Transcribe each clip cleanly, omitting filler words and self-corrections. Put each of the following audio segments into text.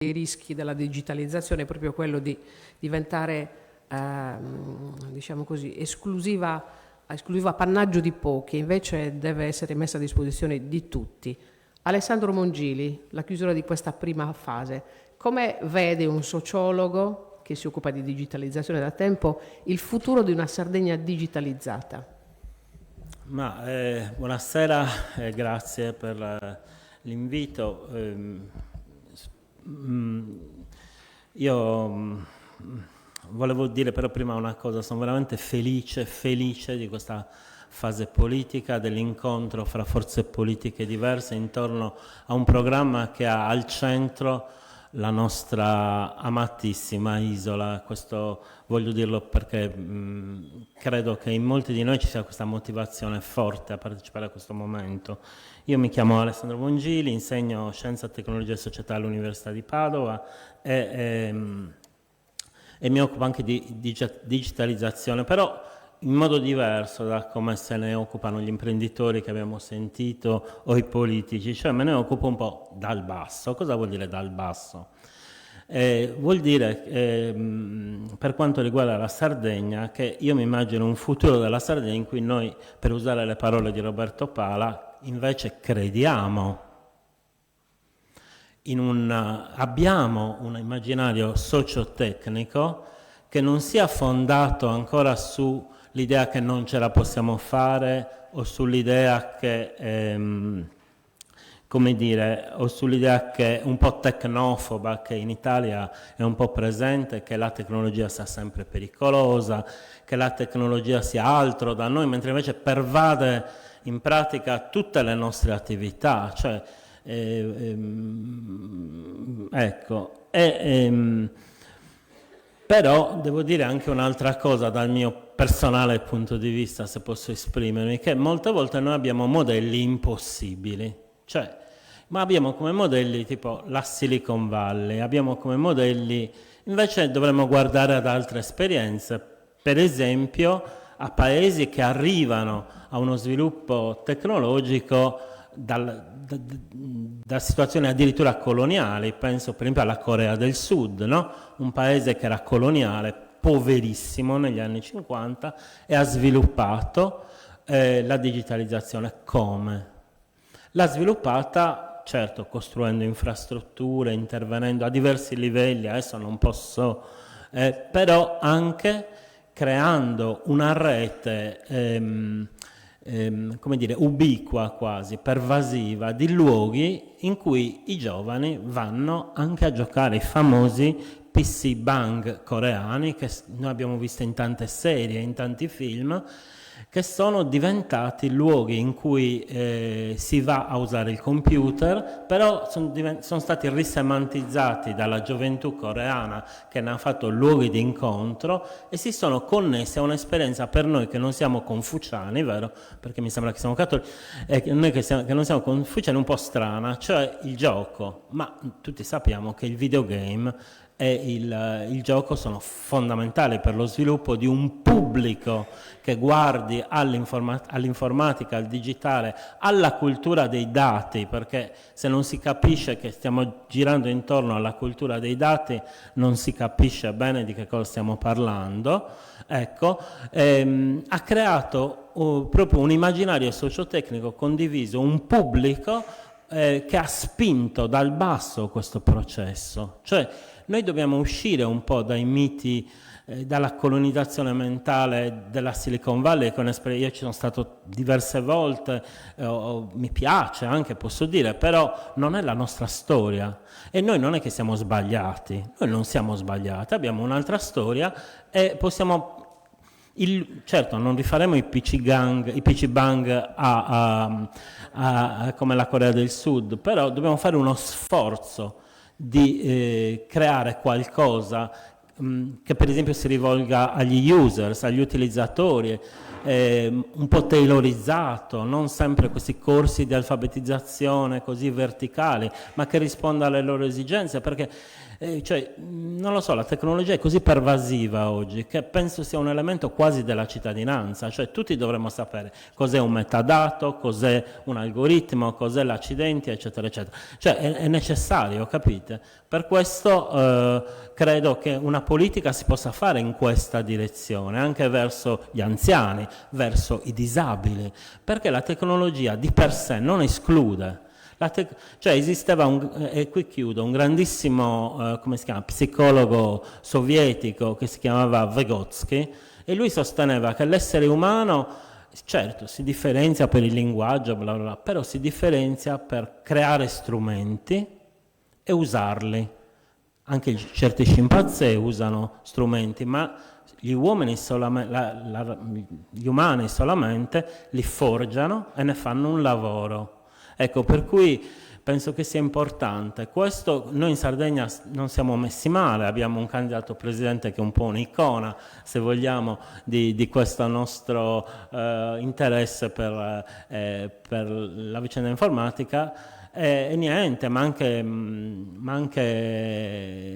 I rischi della digitalizzazione è proprio quello di diventare, diciamo così, esclusiva appannaggio di pochi, invece deve essere messa a disposizione di tutti. Alessandro Mongili, la chiusura di questa prima fase, come vede un sociologo che si occupa di digitalizzazione da tempo il futuro di una Sardegna digitalizzata? Buonasera, grazie per l'invito. Io volevo dire però prima una cosa: sono veramente felice di questa fase politica, dell'incontro fra forze politiche diverse intorno a un programma che ha al centro la nostra amatissima isola. Questo voglio dirlo perché credo che in molti di noi ci sia questa motivazione forte a partecipare a questo momento. Io mi chiamo Alessandro Mongili, insegno Scienza, Tecnologia e Società all'Università di Padova e mi occupo anche di digitalizzazione, però in modo diverso da come se ne occupano gli imprenditori che abbiamo sentito o i politici, cioè me ne occupo un po' dal basso. Cosa vuol dire dal basso? Vuol dire, per quanto riguarda la Sardegna, che io mi immagino un futuro della Sardegna in cui noi, per usare le parole di Roberto Pala, invece crediamo abbiamo un immaginario sociotecnico che non sia fondato ancora sull'idea che non ce la possiamo fare o sull'idea che come dire, o sull'idea che un po' tecnofoba che in Italia è un po' presente, che la tecnologia sia sempre pericolosa, che la tecnologia sia altro da noi, mentre invece pervade in pratica tutte le nostre attività. Cioè, però devo dire anche un'altra cosa dal mio personale punto di vista, se posso esprimermi, che molte volte noi abbiamo modelli impossibili, cioè, ma abbiamo come modelli tipo la Silicon Valley, abbiamo come modelli, invece dovremmo guardare ad altre esperienze, per esempio a paesi che arrivano a uno sviluppo tecnologico da situazioni addirittura coloniali. Penso per esempio alla Corea del Sud, no? Un paese che era coloniale, poverissimo negli anni 50 e ha sviluppato la digitalizzazione. Come? L'ha sviluppata, certo, costruendo infrastrutture, intervenendo a diversi livelli, adesso non posso, però anche creando una rete come dire, ubiqua quasi, pervasiva, di luoghi in cui i giovani vanno anche a giocare, i famosi PC Bang coreani che noi abbiamo visto in tante serie, in tanti film, che sono diventati luoghi in cui si va a usare il computer, però sono stati risemantizzati dalla gioventù coreana che ne ha fatto luoghi di incontro e si sono connessi a un'esperienza per noi che non siamo confuciani, vero? Perché mi sembra che siamo cattolici, noi che non siamo confuciani, un po' strana, cioè il gioco. Ma tutti sappiamo che il videogame e il gioco sono fondamentali per lo sviluppo di un pubblico che guardi all'informatica, al digitale, alla cultura dei dati, perché se non si capisce che stiamo girando intorno alla cultura dei dati non si capisce bene di che cosa stiamo parlando. Ecco, ha creato proprio un immaginario sociotecnico condiviso, un pubblico che ha spinto dal basso questo processo. Cioè, noi dobbiamo uscire un po' dai miti, dalla colonizzazione mentale della Silicon Valley. Io ci sono stato diverse volte, mi piace anche, posso dire, però non è la nostra storia. E noi non è che siamo sbagliati, noi non siamo sbagliati, abbiamo un'altra storia e possiamo... certo, non rifaremo i PC Bang come la Corea del Sud, però dobbiamo fare uno sforzo di creare qualcosa che per esempio si rivolga agli users, agli utilizzatori, un po' tailorizzato, non sempre questi corsi di alfabetizzazione così verticali, ma che risponda alle loro esigenze, perché cioè, non lo so, la tecnologia è così pervasiva oggi che penso sia un elemento quasi della cittadinanza, cioè tutti dovremmo sapere cos'è un metadato, cos'è un algoritmo, cos'è l'accidente, eccetera, eccetera. Cioè è necessario, capite? Per questo credo che una politica si possa fare in questa direzione, anche verso gli anziani, verso i disabili, perché la tecnologia di per sé non esclude. Cioè esisteva e qui chiudo, un grandissimo come si chiama, psicologo sovietico che si chiamava Vygotsky, e lui sosteneva che l'essere umano, certo, si differenzia per il linguaggio, bla bla bla, però si differenzia per creare strumenti e usarli. Anche certi scimpanzé usano strumenti, ma gli umani solamente li forgiano e ne fanno un lavoro. Ecco, per cui penso che sia importante. Questo, noi in Sardegna non siamo messi male, abbiamo un candidato presidente che è un po' un'icona, se vogliamo, di questo nostro interesse per la vicenda informatica. E niente, ma anche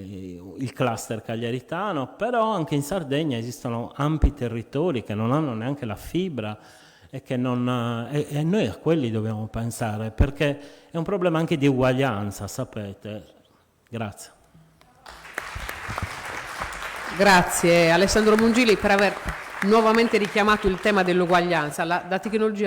il cluster cagliaritano, però anche in Sardegna esistono ampi territori che non hanno neanche la fibra e noi a quelli dobbiamo pensare, perché è un problema anche di uguaglianza, sapete. Grazie. Grazie Alessandro Mungili per aver nuovamente richiamato il tema dell'uguaglianza. La tecnologia